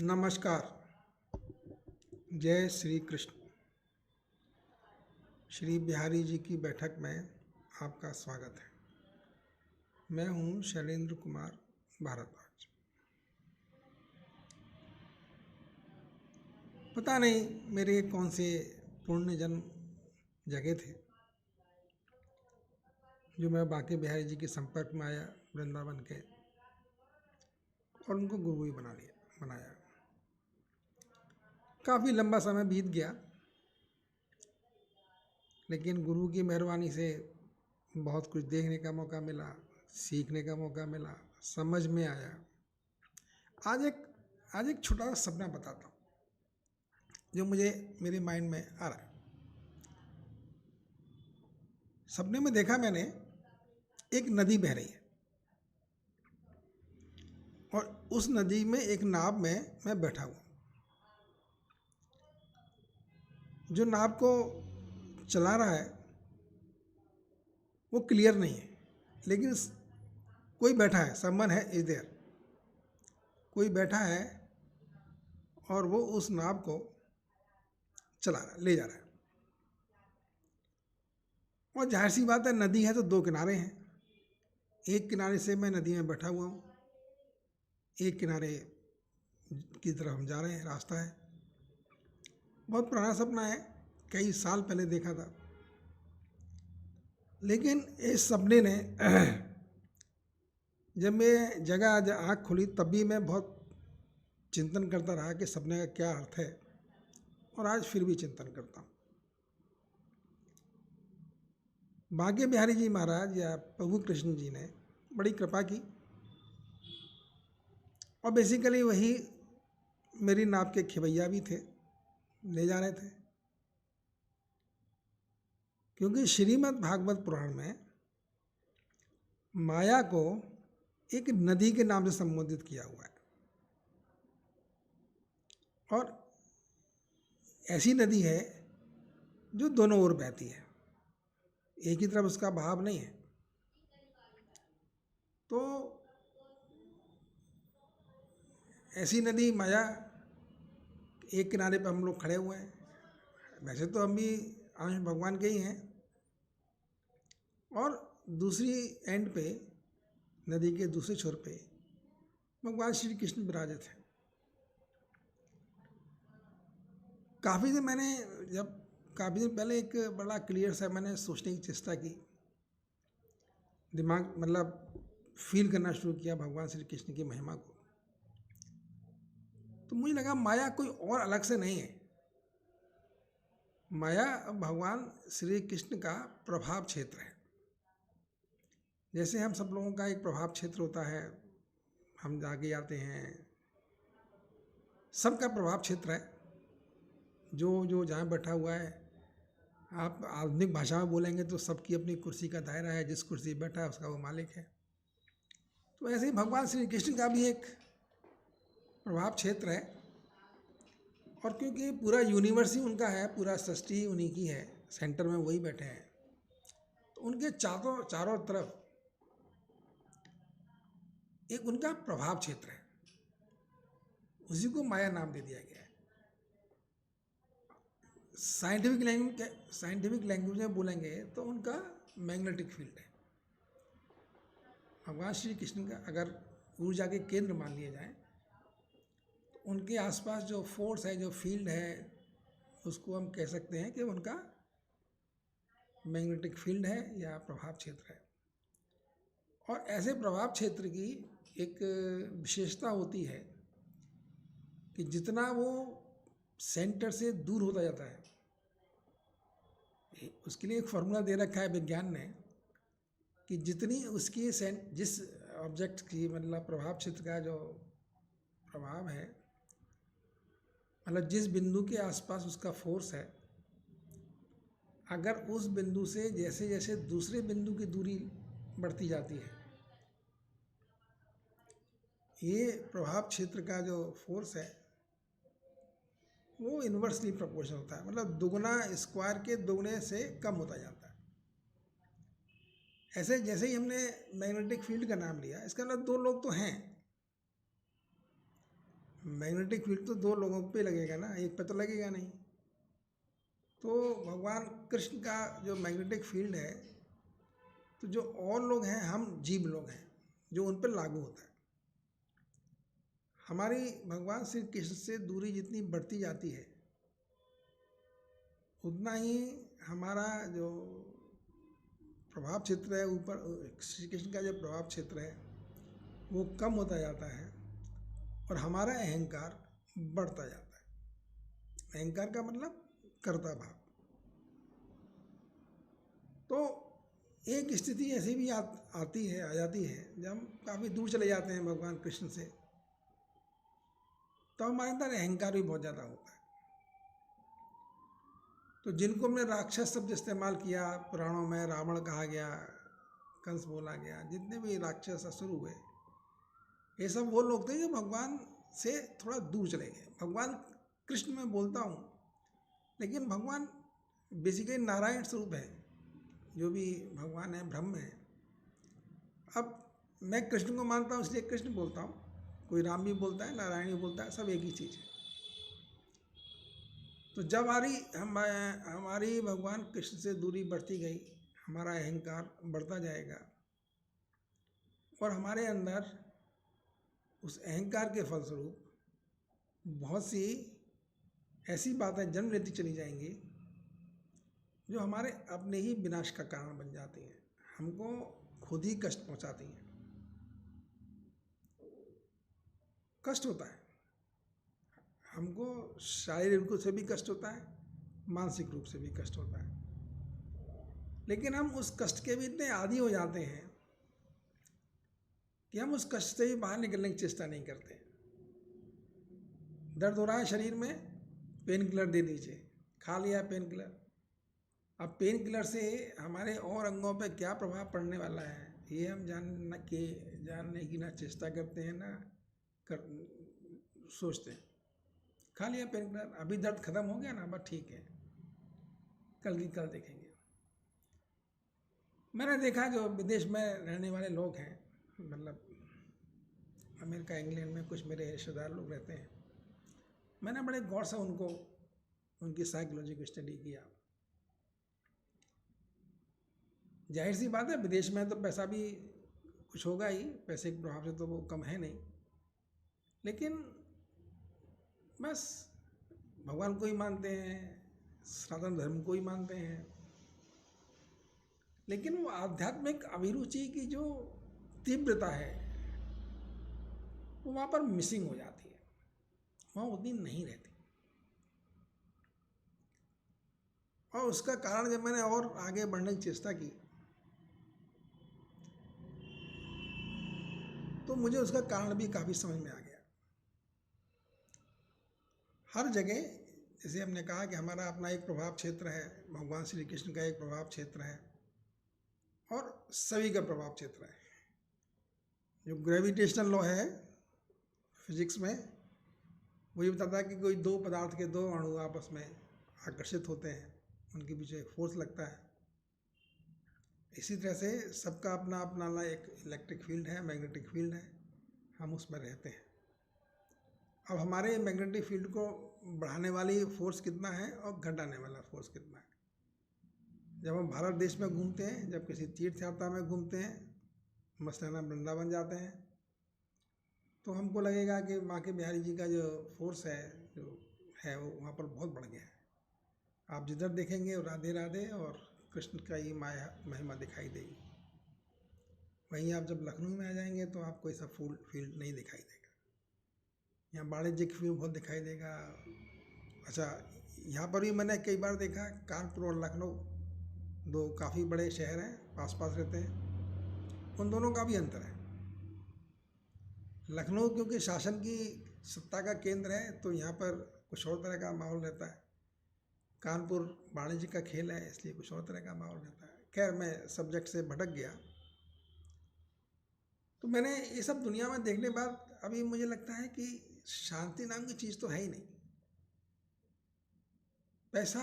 नमस्कार। जय श्री कृष्ण। श्री बिहारी जी की बैठक में आपका स्वागत है। मैं हूँ शैलेंद्र कुमार भारद्वाज। पता नहीं मेरे कौन से पुण्य जन्म जगह थे जो मैं बांके बिहारी जी के संपर्क में आया वृंदावन के और उनको गुरु ही बनाया। काफ़ी लंबा समय बीत गया, लेकिन गुरु की मेहरबानी से बहुत कुछ देखने का मौका मिला, सीखने का मौका मिला, समझ में आया। आज एक छोटा सा सपना बताता हूँ जो मुझे मेरे माइंड में आ रहा है। सपने में देखा मैंने एक नदी बह रही है और उस नदी में एक नाव में मैं बैठा हुआ। जो नाव को चला रहा है वो क्लियर नहीं है, लेकिन कोई बैठा है, समवन है इज देयर, कोई बैठा है और वो उस नाव को चला रहा है, ले जा रहा है। और जाहिर सी बात है, नदी है तो दो किनारे हैं। एक किनारे से मैं नदी में बैठा हुआ हूँ, एक किनारे की तरफ हम जा रहे हैं, रास्ता है। बहुत पुराना सपना है, कई साल पहले देखा था, लेकिन इस सपने ने जब मैं जगह आँख खुली तब भी मैं बहुत चिंतन करता रहा कि सपने का क्या अर्थ है, और आज फिर भी चिंतन करता हूँ। बांके बिहारी जी महाराज या प्रभु कृष्ण जी ने बड़ी कृपा की और बेसिकली वही मेरी नाव के खिवैया भी थे, ले जा रहे थे। क्योंकि श्रीमद् भागवत पुराण में माया को एक नदी के नाम से संबोधित किया हुआ है, और ऐसी नदी है जो दोनों ओर बहती है, एक ही तरफ उसका बहाव नहीं है। तो ऐसी नदी माया, एक किनारे पर हम लोग खड़े हुए हैं। वैसे तो हम भी अंश भगवान के ही हैं, और दूसरी एंड पे, नदी के दूसरे छोर पे भगवान श्री कृष्ण विराजित हैं। काफ़ी दिन पहले एक बड़ा क्लियर सा मैंने सोचने की चेष्टा की, दिमाग मतलब फील करना शुरू किया भगवान श्री कृष्ण की महिमा को। तो मुझे लगा माया कोई और अलग से नहीं है, माया भगवान श्री कृष्ण का प्रभाव क्षेत्र है। जैसे हम सब लोगों का एक प्रभाव क्षेत्र होता है, हम आगे आते हैं, सबका प्रभाव क्षेत्र है। जो जहाँ बैठा हुआ है, आप आधुनिक भाषा में बोलेंगे तो सबकी अपनी कुर्सी का दायरा है, जिस कुर्सी पर बैठा है उसका वो मालिक है। तो ऐसे ही भगवान श्री कृष्ण का भी एक प्रभाव क्षेत्र है, और क्योंकि पूरा यूनिवर्स ही उनका है, पूरा सृष्टि ही उन्हीं की है, सेंटर में वही बैठे हैं, तो उनके चारों तरफ एक उनका प्रभाव क्षेत्र है, उसी को माया नाम दे दिया गया है। साइंटिफिक लैंग्वेज में बोलेंगे तो उनका मैग्नेटिक फील्ड है। भगवान श्री कृष्ण का अगर ऊर्जा के केंद्र मान लिए जाएं तो उनके आसपास जो फोर्स है, जो फील्ड है, उसको हम कह सकते हैं कि उनका मैग्नेटिक फील्ड है या प्रभाव क्षेत्र है। और ऐसे प्रभाव क्षेत्र की एक विशेषता होती है कि जितना वो सेंटर से दूर होता जाता है, उसके लिए एक फॉर्मूला दे रखा है विज्ञान ने कि जितनी उसकी जिस ऑब्जेक्ट की मतलब प्रभाव क्षेत्र का जो प्रभाव है, मतलब जिस बिंदु के आसपास उसका फोर्स है, अगर उस बिंदु से जैसे जैसे दूसरे बिंदु की दूरी बढ़ती जाती है, ये प्रभाव क्षेत्र का जो फोर्स है वो इन्वर्सली प्रोपोर्शनल होता है, मतलब दुगना स्क्वायर के दुगने से कम होता जाता है। ऐसे जैसे ही हमने मैग्नेटिक फील्ड का नाम लिया, इसका मतलब दो लोग तो हैं, मैग्नेटिक फील्ड तो दो लोगों पे लगेगा ना, एक पे तो लगेगा नहीं। तो भगवान कृष्ण का जो मैग्नेटिक फील्ड है, तो जो और लोग हैं, हम जीव लोग हैं, जो उन पर लागू होता है। हमारी भगवान श्री कृष्ण से दूरी जितनी बढ़ती जाती है, उतना ही हमारा जो प्रभाव क्षेत्र है, ऊपर श्री कृष्ण का जो प्रभाव क्षेत्र है वो कम होता जाता है और हमारा अहंकार बढ़ता जाता है। अहंकार का मतलब कर्ता भाव। तो एक स्थिति ऐसी भी आती है, आ जाती है, जब हम काफ़ी दूर चले जाते हैं भगवान कृष्ण से, तो हमारे अंदर अहंकार भी बहुत ज़्यादा होता है। तो जिनको हमने राक्षस शब्द इस्तेमाल किया पुराणों में, रावण कहा गया, कंस बोला गया, जितने भी राक्षस असुर हुए, ये सब वो लोग थे जो भगवान से थोड़ा दूर चले गए। भगवान कृष्ण में बोलता हूँ, लेकिन भगवान बेसिकली नारायण स्वरूप है, जो भी भगवान है ब्रह्म है। अब मैं कृष्ण को मानता हूँ इसलिए कृष्ण बोलता हूँ, कोई राम भी बोलता है, नारायण भी बोलता है, सब एक ही चीज़ है। तो जब हमारी भगवान कृष्ण से दूरी बढ़ती गई, हमारा अहंकार बढ़ता जाएगा और हमारे अंदर उस अहंकार के फलस्वरूप बहुत सी ऐसी बातें जन्म लेती चली जाएंगी जो हमारे अपने ही विनाश का कारण बन जाती हैं, हमको खुद ही कष्ट पहुंचाती हैं। कष्ट होता है हमको, शारीरिक रूप से भी कष्ट होता है, मानसिक रूप से भी कष्ट होता है, लेकिन हम उस कष्ट के भी इतने आदी हो जाते हैं कि हम उस कष्ट से भी बाहर निकलने की चेष्टा नहीं करते। दर्द हो रहा है शरीर में, पेन किलर दे दीजिए, खा लिया पेन किलर। अब पेन किलर से हमारे और अंगों पे क्या प्रभाव पड़ने वाला है, ये हम जानने की ना चेष्टा करते हैं, ना सोचते हैं। खा लिया पेन किलर, अभी दर्द खत्म हो गया ना, बस ठीक है, कल देखेंगे। मैंने देखा जो विदेश में रहने वाले लोग हैं, मतलब अमेरिका, इंग्लैंड में कुछ मेरे रिश्तेदार लोग रहते हैं, मैंने बड़े गौर से उनकी साइकोलॉजी को स्टडी किया। जाहिर सी बात है, विदेश में तो पैसा भी कुछ होगा ही, पैसे के प्रभाव से तो वो कम है नहीं, लेकिन बस भगवान को ही मानते हैं, सनातन धर्म को ही मानते हैं, लेकिन वो आध्यात्मिक अभिरुचि की जो तीव्रता है वो वहाँ पर मिसिंग हो जाती है, वहाँ उतनी नहीं रहती। और उसका कारण जब मैंने और आगे बढ़ने की चेष्टा की, तो मुझे उसका कारण भी काफ़ी समझ में आ गया। हर जगह, जैसे हमने कहा कि हमारा अपना एक प्रभाव क्षेत्र है, भगवान श्री कृष्ण का एक प्रभाव क्षेत्र है और सभी का प्रभाव क्षेत्र है। जो ग्रेविटेशनल लॉ है फिजिक्स में, वो ये बताता है कि कोई दो पदार्थ के दो अणु आपस में आकर्षित होते हैं, उनके पीछे एक फोर्स लगता है। इसी तरह से सबका अपना अपना एक इलेक्ट्रिक फील्ड है, मैग्नेटिक फील्ड है, हम उसमें रहते हैं। अब हमारे मैग्नेटिक फील्ड को बढ़ाने वाली फोर्स कितना है और घटाने वाला फोर्स कितना है। जब हम भारत देश में घूमते हैं, जब किसी तीर्थ यात्रा में घूमते हैं, मसलन हम वृंदावन जाते हैं, तो हमको लगेगा कि माँ के बिहारी जी का जो फोर्स है, जो है, वो वहाँ पर बहुत बढ़ गया है। आप जिधर देखेंगे राधे राधे और कृष्ण का ही माया महिमा दिखाई देगी। वहीं आप जब लखनऊ में आ जाएंगे तो आपको ऐसा फुल फील्ड नहीं दिखाई देगा। यहाँ वाणिज्यिक फील्ड बहुत दिखाई देगा। अच्छा, यहाँ पर भी मैंने कई बार देखा, कानपुर और लखनऊ दो काफ़ी बड़े शहर हैं, पास पास रहते हैं, उन दोनों का भी अंतर है। लखनऊ क्योंकि शासन की सत्ता का केंद्र है, तो यहाँ पर कुछ और तरह का माहौल रहता है। कानपुर वाणिज्य का खेल है, इसलिए कुछ और तरह का माहौल रहता है। खैर, मैं सब्जेक्ट से भटक गया। तो मैंने ये सब दुनिया में देखने के बाद अभी मुझे लगता है कि शांति नाम की चीज़ तो है ही नहीं। पैसा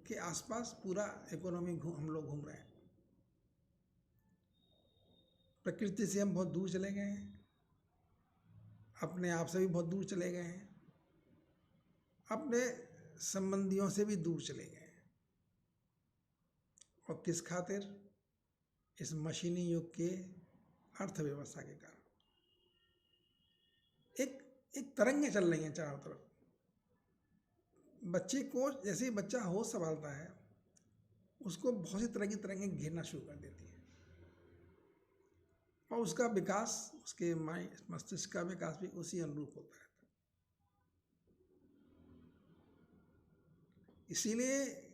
के आसपास पूरा इकोनॉमी हम लोग घूम रहे हैं। प्रकृति से हम बहुत दूर चले गए हैं। अपने आप से भी बहुत दूर चले गए हैं, अपने संबंधियों से भी दूर चले गए हैं। और किस खातिर? इस मशीनी युग के अर्थव्यवस्था के कारण। एक एक तरंगें चल रही हैं चारों तरफ। बच्चे को, जैसे ही बच्चा होश संभालता है, उसको बहुत सी तरह की तरंगें घेरना शुरू कर देती हैं और उसका विकास, उसके मस्तिष्क का विकास भी उसी अनुरूप होता रहता है। इसीलिए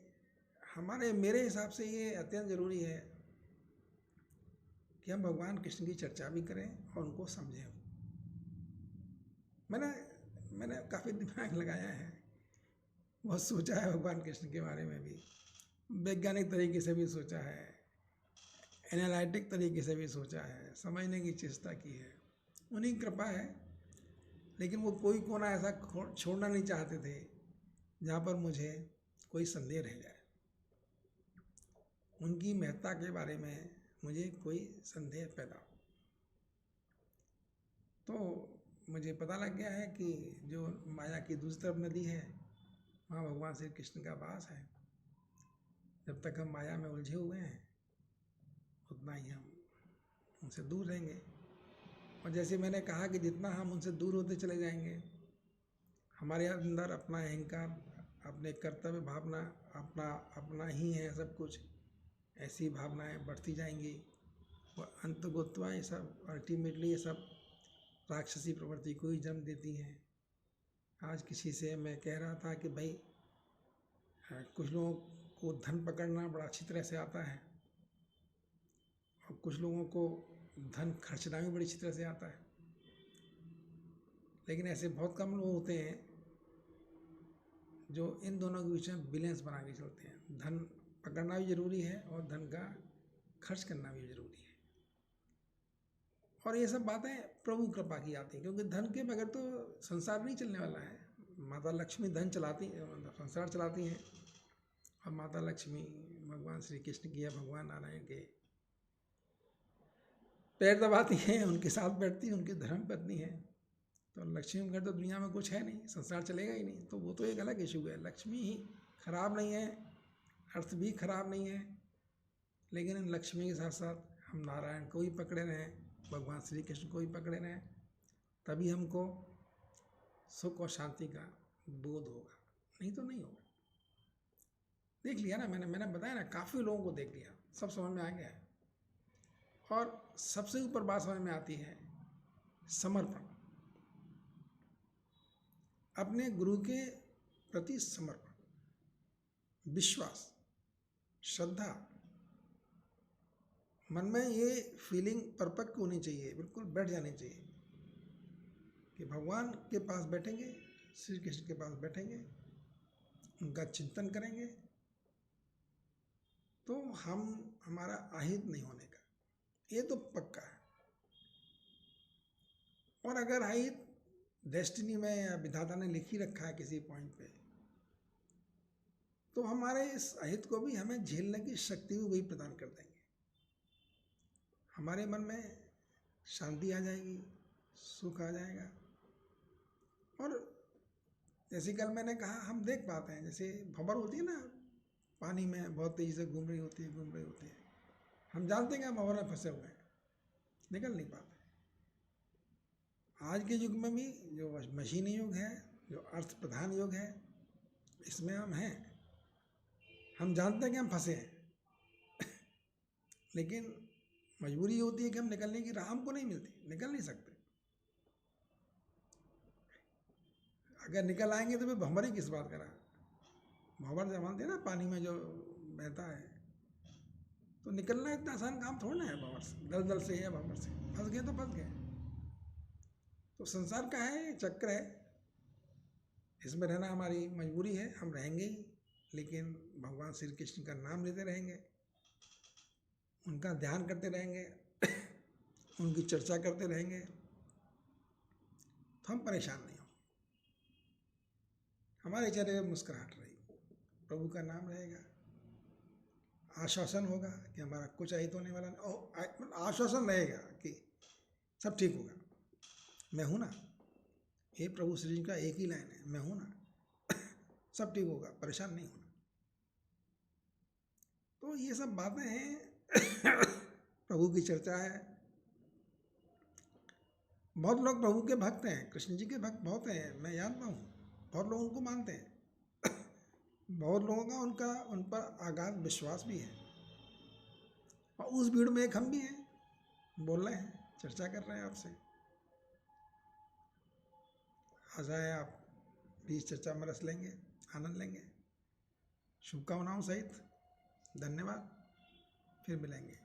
मेरे हिसाब से ये अत्यंत जरूरी है कि हम भगवान कृष्ण की चर्चा भी करें और उनको समझें। मैंने काफ़ी दिमाग लगाया है, बहुत सोचा है भगवान कृष्ण के बारे में भी, वैज्ञानिक तरीके से भी सोचा है, एनालिटिक तरीके से भी सोचा है, समझने की चेष्टा की है। उन्हीं कृपा है। लेकिन वो कोई कोना ऐसा छोड़ना नहीं चाहते थे जहाँ पर मुझे कोई संदेह रह जाए, उनकी महत्ता के बारे में मुझे कोई संदेह पैदा हो। तो मुझे पता लग गया है कि जो माया की दूसरी तरफ नदी है, वहाँ भगवान श्री कृष्ण का वास है। जब तक हम माया में उलझे हुए हैं, उतना ही हम उनसे दूर रहेंगे। और जैसे मैंने कहा कि जितना हम उनसे दूर होते चले जाएंगे, हमारे अंदर अपना अहंकार, अपने कर्तव्य भावना, अपना ही है सब कुछ, ऐसी भावनाएं बढ़ती जाएंगी और अंतगोत्वा ये सब, अल्टीमेटली ये सब राक्षसी प्रवृत्ति को ही जन्म देती हैं। आज किसी से मैं कह रहा था कि भाई, कुछ लोगों को धन पकड़ना बड़ा अच्छी तरह से आता है और कुछ लोगों को धन खर्चना भी बड़ी अच्छी तरह से आता है। लेकिन ऐसे बहुत कम लोग होते हैं जो इन दोनों के बीच में बैलेंस बना के चलते हैं। धन पकड़ना भी जरूरी है और धन का खर्च करना भी जरूरी है। और ये सब बातें प्रभु कृपा की आती हैं, क्योंकि धन के बगैर तो संसार नहीं चलने वाला है। माता लक्ष्मी धन चलाती, संसार चलाती हैं, और माता लक्ष्मी भगवान श्री कृष्ण की या भगवान नारायण के पैर दबाती हैं, उनके साथ बैठती हैं, उनकी धर्म पत्नी है। तो लक्ष्मी के बगैर तो दुनिया में कुछ है नहीं, संसार चलेगा ही नहीं। तो वो तो एक अलग इशू है। लक्ष्मी ही खराब नहीं है, अर्थ भी खराब नहीं है, लेकिन इन लक्ष्मी के साथ साथ हम नारायण को ही पकड़े रहें, भगवान श्री कृष्ण को ही पकड़े रहें, तभी हमको सुख और शांति का बोध होगा, नहीं तो नहीं होगा। देख लिया ना, मैंने बताया ना, काफ़ी लोगों को देख लिया, सब समझ में आ गया है। और सबसे ऊपर बात समझ में आती है समर्पण, अपने गुरु के प्रति समर्पण, विश्वास, श्रद्धा। मन में ये फीलिंग परफेक्ट होनी चाहिए, बिल्कुल बैठ जानी चाहिए कि भगवान के पास बैठेंगे, श्री कृष्ण के पास बैठेंगे, उनका चिंतन करेंगे, तो हमारा अहित नहीं होने का, ये तो पक्का है। और अगर अहित डेस्टिनी में या विधाता ने लिख ही रखा है किसी पॉइंट पे, तो हमारे इस अहित को भी हमें झेलने की शक्ति भी वही प्रदान कर देंगे। हमारे मन में शांति आ जाएगी, सुख आ जाएगा। और जैसे कल मैंने कहा, हम देख पाते हैं, जैसे भंवर होती है ना, पानी में बहुत तेजी से घूम रही होती है, हम जानते हैं कि हम भंवर में फंसे हुए हैं, निकल नहीं पाते। आज के युग में भी जो मशीनी युग है, जो अर्थ प्रधान युग है, इसमें हम हैं, हम जानते हैं कि हम फंसे हैं लेकिन मजबूरी होती है कि हम निकलने की राह हमको नहीं मिलती, निकल नहीं सकते। अगर निकल आएंगे तो फिर भंवर ही किस बात का रहा। भंवर जानते हैं ना, पानी में जो बहता है, तो निकलना इतना आसान काम थोड़ा ना है भंवर से, दलदल से या भंवर से। फंस गए तो फंस गए। तो संसार का है, चक्र है, इसमें रहना हमारी मजबूरी है, हम रहेंगे ही। लेकिन भगवान श्री कृष्ण का नाम लेते रहेंगे, उनका ध्यान करते रहेंगे उनकी चर्चा करते रहेंगे, तो हम परेशान नहीं होंगे। हमारे चेहरे पर मुस्कुराहट रहेगी, प्रभु का नाम रहेगा, आश्वासन होगा कि हमारा कुछ अहित होने वाला नहीं। आश्वासन रहेगा कि सब ठीक होगा, मैं हूँ ना, हे प्रभु श्री जी का एक ही लाइन है, मैं हूं ना, सब ठीक होगा, परेशान नहीं होना। तो ये सब बातें हैं। प्रभु की चर्चा है। बहुत लोग प्रभु के भक्त हैं, कृष्ण जी के भक्त बहुत हैं, मैं जानता हूँ, बहुत लोग उनको मानते हैं। बहुत लोगों का उन पर अगाध विश्वास भी है। और उस भीड़ में एक हम भी हैं, बोल रहे हैं, चर्चा कर रहे हैं आपसे। आ जाए आप भी इस चर्चा में रस लेंगे, आनंद लेंगे। शुभकामनाओं सहित धन्यवाद, फिर मिलेंगे।